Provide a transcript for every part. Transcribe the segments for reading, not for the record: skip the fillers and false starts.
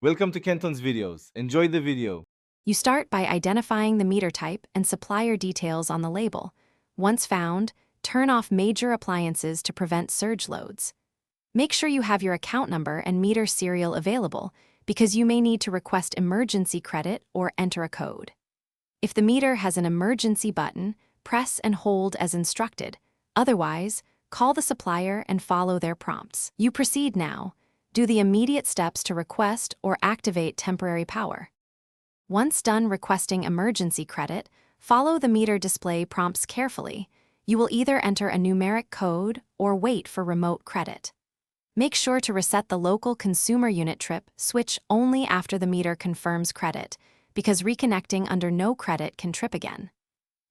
Welcome to Kenton's videos. Enjoy the video. You start by identifying the meter type and supplier details on the label. Once found, turn off major appliances to prevent surge loads. Make sure you have your account number and meter serial available, because you may need to request emergency credit or enter a code. If the meter has an emergency button, press and hold as instructed. Otherwise, call the supplier and follow their prompts. You proceed now. Do the immediate steps to request or activate temporary power. Once done requesting emergency credit, follow the meter display prompts carefully. You will either enter a numeric code or wait for remote credit. Make sure to reset the local consumer unit trip switch only after the meter confirms credit, because reconnecting under no credit can trip again.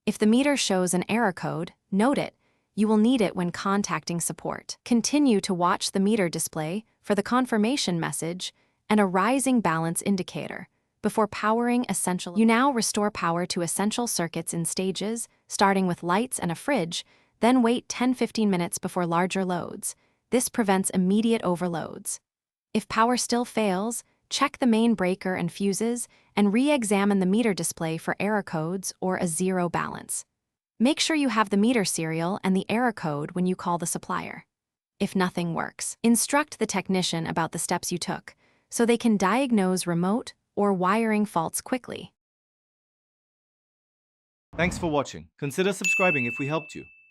If the meter shows an error code, note it. You will need it when contacting support. Continue to watch the meter display for the confirmation message and a rising balance indicator before powering essential. You now restore power to essential circuits in stages, starting with lights and a fridge, then wait 10-15 minutes before larger loads. This prevents immediate overloads. If power still fails, check the main breaker and fuses and re-examine the meter display for error codes or a zero balance. Make sure you have the meter serial and the error code when you call the supplier. If nothing works, instruct the technician about the steps you took, so they can diagnose remote or wiring faults quickly. Thanks for watching. Consider subscribing if we helped you.